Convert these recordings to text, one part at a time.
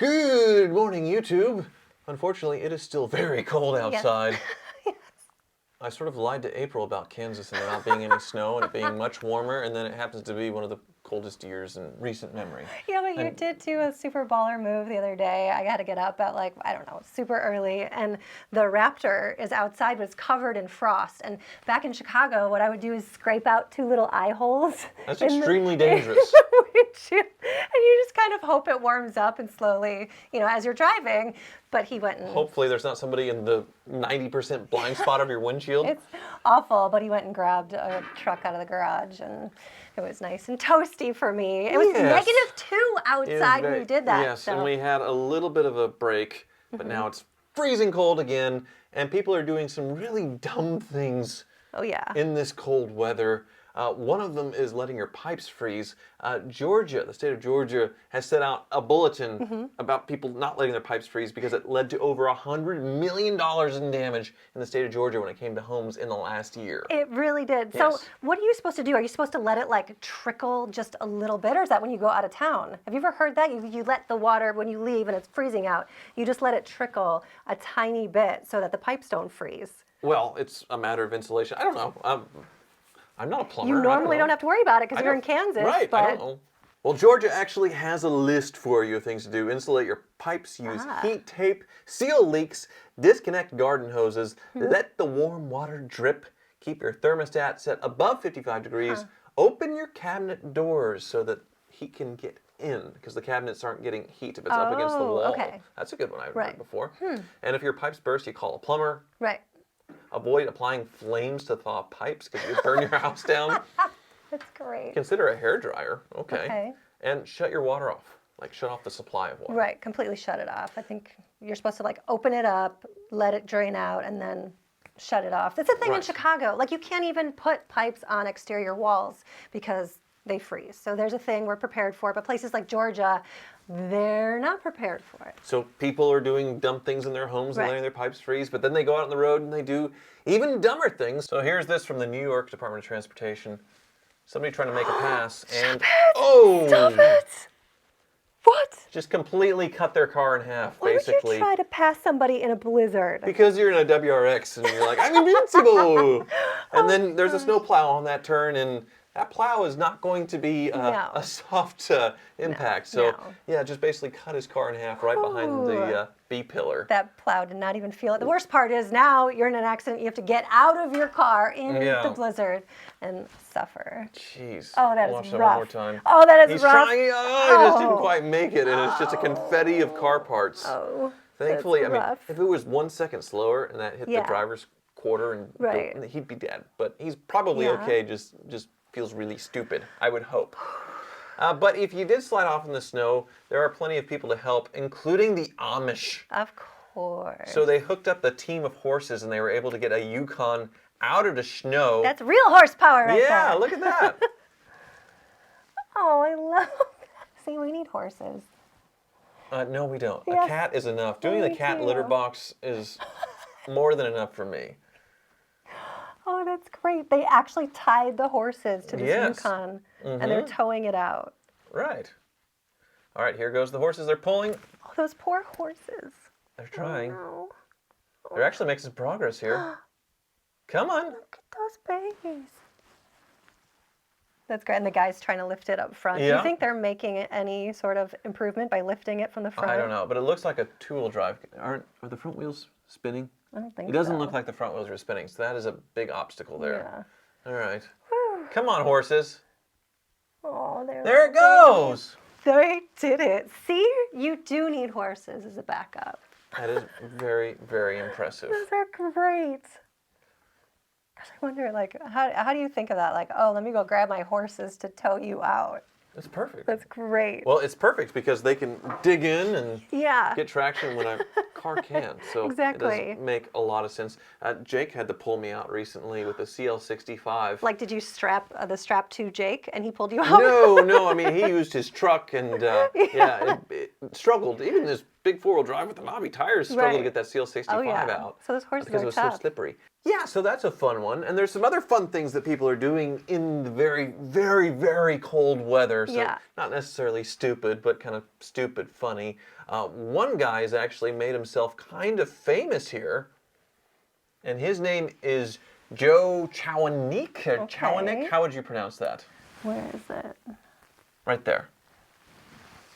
Good morning, YouTube. Unfortunately, it is still very cold outside. Yes. I sort of lied to April about Kansas and there not being any snow and it being much warmer, and then it happens to be one of the coldest years in recent memory. Yeah, but you did do a super baller move the other day. I had to get up at like, I don't know, super early, and the Raptor is outside, was covered in frost. And back in Chicago, what I would do is scrape out 2 little eye holes. That's extremely dangerous. And you just kind of hope it warms up and slowly, as you're driving. But he went and... Hopefully there's not somebody in the 90% blind spot of your windshield. It's awful, but he went and grabbed a truck out of the garage, and it was nice and toasty for me. It was -2 outside when you did that. Yes, and we had a little bit of a break, but now it's freezing cold again, and people are doing some really dumb things in this cold weather. One of them is letting your pipes freeze. Georgia, the state of Georgia, has set out a bulletin about people not letting their pipes freeze because it led to over $100 million in damage in the state of Georgia when it came to homes in the last year. It really did. Yes. So what are you supposed to do? Are you supposed to let it like trickle just a little bit, or is that when you go out of town? Have you ever heard that? You let the water, when you leave and it's freezing out, you just let it trickle a tiny bit so that the pipes don't freeze. Well, it's a matter of insulation. I don't know. I'm not a plumber. You normally don't have to worry about it because you're in Kansas. Right, but... I don't know. Well, Georgia actually has a list for you of things to do. Insulate your pipes, use heat tape, seal leaks, disconnect garden hoses, let the warm water drip, keep your thermostat set above 55 degrees, open your cabinet doors so that heat can get in, because the cabinets aren't getting heat if it's up against the wall. Okay. That's a good one I've heard before. And if your pipes burst, you call a plumber. Right. Avoid applying flames to thaw pipes because you burn your house down. That's great. Consider a hairdryer. Okay. And shut your water off. Like, shut off the supply of water. Right, completely shut it off. I think you're supposed to like open it up, let it drain out, and then shut it off. That's the thing in Chicago. Like, you can't even put pipes on exterior walls because they freeze. So there's a thing we're prepared for, but places like Georgia, they're not prepared for it. So people are doing dumb things in their homes and letting their pipes freeze, but then they go out on the road and they do even dumber things. So here's this from the New York Department of Transportation. Somebody trying to make a pass and... Stop it! What? Just completely cut their car in half, basically. Why would you try to pass somebody in a blizzard? Because you're in a WRX and you're like, I'm invincible! And then there's a snowplow on that turn, and that plow is not going to be a soft impact. So, yeah, just basically cut his car in half right behind the B-pillar. That plow did not even feel it. The worst part is now you're in an accident. You have to get out of your car in the blizzard and suffer. Jeez. Oh, that is Watch rough. that one more time. Oh, that is He's rough. Trying. Oh, he just didn't quite make it, and it's just a confetti of car parts. Oh, Thankfully, I mean, rough. if it was 1 second slower and that hit the driver's quarter, and he'd be dead. But he's probably okay. Just feels really stupid, I would hope. But if you did slide off in the snow, there are plenty of people to help, including the Amish. Of course. So they hooked up the team of horses, and they were able to get a Yukon out of the snow. That's real horsepower right there. Yeah, look at that. Oh, I love that. See, we need horses. No, we don't. Yes. A cat is enough. Doing the cat litter box is more than enough for me. Oh, that's great. They actually tied the horses to this Yukon, and they're towing it out. Right. All right, here goes the horses. They're pulling. Oh, those poor horses. They're trying. Oh, no. They're actually making some progress here. Come on. Look at those babies. That's great. And the guy's trying to lift it up front. Yeah. Do you think they're making any sort of improvement by lifting it from the front? I don't know, but it looks like a two-wheel drive. Are the front wheels spinning? I don't think so. It doesn't look like the front wheels are spinning, so that is a big obstacle there. Yeah. All right. Whew. Come on, horses. Oh, there it goes. They did it. See, you do need horses as a backup. That is very, very impressive. Those are great. Gosh, I wonder, like, how do you think of that? Like, oh, let me go grab my horses to tow you out. That's perfect. That's great. Well, it's perfect because they can dig in and get traction when I'm car can't. So exactly. It does make a lot of sense. Jake had to pull me out recently with a CL65. Like, did you strap the strap to Jake and he pulled you out? No. I mean, he used his truck and it struggled. Even this big four-wheel drive with the knobby tires struggled to get that CL65 out. So those horses because are it was tough. so slippery. Yeah, so that's a fun one. And there's some other fun things that people are doing in the very, very, very cold weather. So not necessarily stupid, but kind of stupid funny. One guy has actually made himself kind of famous here. And his name is Joe Chowanik. Chowanik? How would you pronounce that? Where is it? Right there.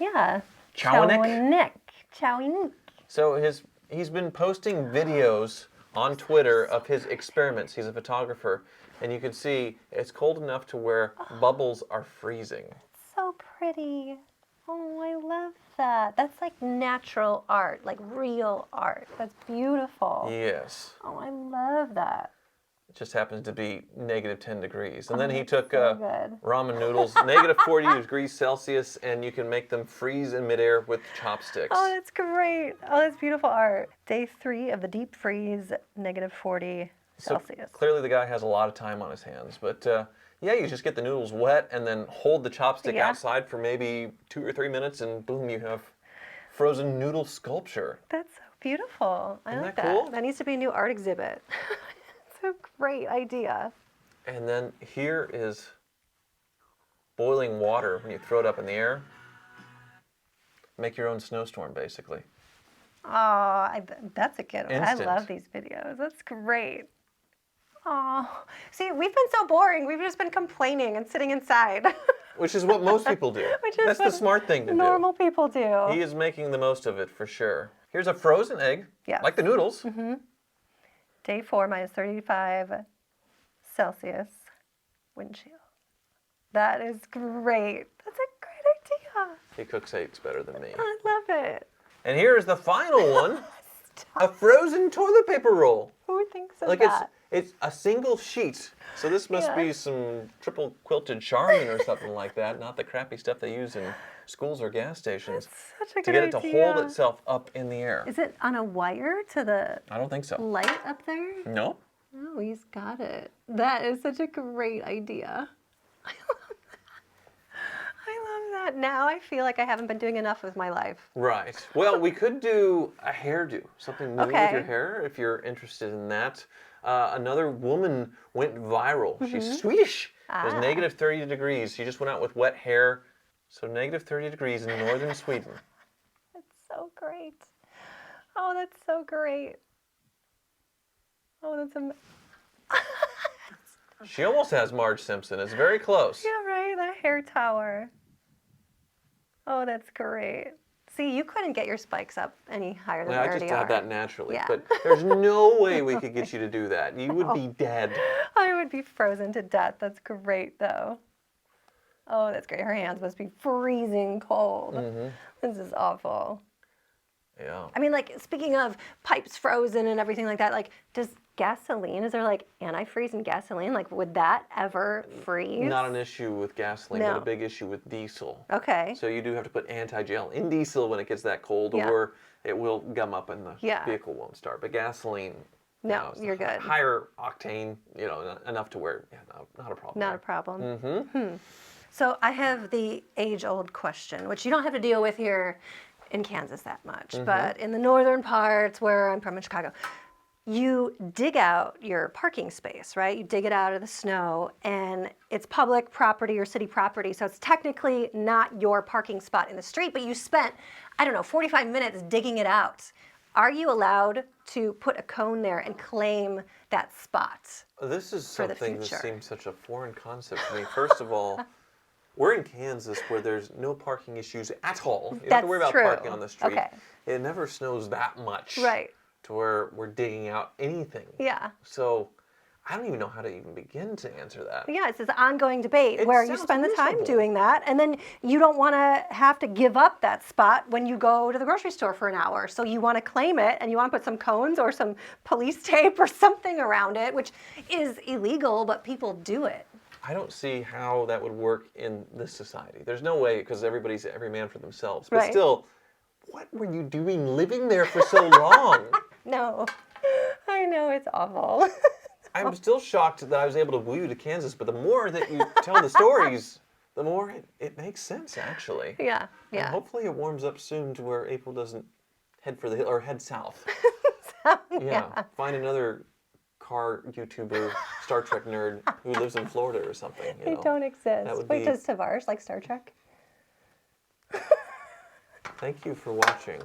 Yeah. Chowanik. Chowanik. So he's been posting videos on Twitter of his experiments. He's a photographer, and you can see it's cold enough to where bubbles are freezing. So pretty. Oh, I love that. That's like natural art, like real art. That's beautiful. Yes. Oh, I love that. It just happens to be -10 degrees. And then he took so ramen noodles, -40 degrees Celsius, and you can make them freeze in midair with chopsticks. Oh, that's great. Oh, that's beautiful art. Day 3 of the deep freeze, -40 Celsius. So clearly the guy has a lot of time on his hands. But yeah, you just get the noodles wet and then hold the chopstick outside for maybe 2 or 3 minutes, and boom, you have frozen noodle sculpture. That's so beautiful. I like that. Cool? That needs to be a new art exhibit. It's a great idea. And then here is boiling water when you throw it up in the air. Make your own snowstorm, basically. Oh, that's a good one. Instant. I love these videos. That's great. Oh, see, we've been so boring. We've just been complaining and sitting inside. Which is what most people do. That's the smart thing to do. Normal people do. He is making the most of it, for sure. Here's a frozen egg, like the noodles. Mm-hmm. Day 4, -35 Celsius wind chill. That is great. That's a great idea. He cooks eggs better than me. I love it. And here's the final one. A frozen toilet paper roll. Who thinks of that? It's a single sheet. So this must be some triple quilted Charmin or something like that, not the crappy stuff they use in schools or gas stations. That's such a to good get it to hold itself up in the air. Is it on a wire to the I don't think so. light up there? No. Oh, he's got it. That is such a great idea. I love that. Now I feel like I haven't been doing enough with my life. Right. Well, we could do a hairdo, something new with your hair, if you're interested in that. Another woman went viral. She's Swedish. It was -30 degrees. She just went out with wet hair. So -30 degrees in northern Sweden. That's so great. Oh, that's so great. Oh, that's amazing. She almost has Marge Simpson. It's very close. Yeah, right? The hair tower. Oh, that's great. See, you couldn't get your spikes up any higher than they already are. I just have that naturally. But there's no way we could get you to do that. You would be dead. I would be frozen to death. That's great, though. Oh, that's great. Her hands must be freezing cold. Mm-hmm. This is awful. Yeah. I mean, like, speaking of pipes frozen and everything like that, like, does gasoline, is there, like, antifreeze in gasoline? Like, would that ever freeze? Not an issue with gasoline, but a big issue with diesel. Okay. So you do have to put anti-gel in diesel when it gets that cold, or it will gum up and the vehicle won't start. But gasoline, no, you're good. Higher octane, enough to where, not a problem. Not a problem. Mm-hmm. So I have the age-old question, which you don't have to deal with here in Kansas that much, but in the northern parts where I'm from in Chicago, you dig out your parking space, right? You dig it out of the snow, and it's public property or city property, so it's technically not your parking spot in the street, but you spent, 45 minutes digging it out. Are you allowed to put a cone there and claim that spot? This is something that seems such a foreign concept to me. First of all, we're in Kansas where there's no parking issues at all. You don't have to worry about parking on the street. Okay. It never snows that much. Right. To where we're digging out anything. Yeah. So I don't even know how to even begin to answer that. Yeah, it's this ongoing debate where you spend the time doing that, and then you don't want to have to give up that spot when you go to the grocery store for an hour. So you want to claim it, and you want to put some cones or some police tape or something around it, which is illegal, but people do it. I don't see how that would work in this society. There's no way, because every man for themselves. But still, what were you doing living there for so long? No, I know, it's awful. I'm still shocked that I was able to woo you to Kansas, but the more that you tell the stories, the more it makes sense, actually. Yeah, yeah. And hopefully it warms up soon to where April doesn't head for the hill or head south. Yeah. Find another car YouTuber, Star Trek nerd who lives in Florida or something. They don't exist. That would Wait, be... does Tavares like Star Trek? Thank you for watching.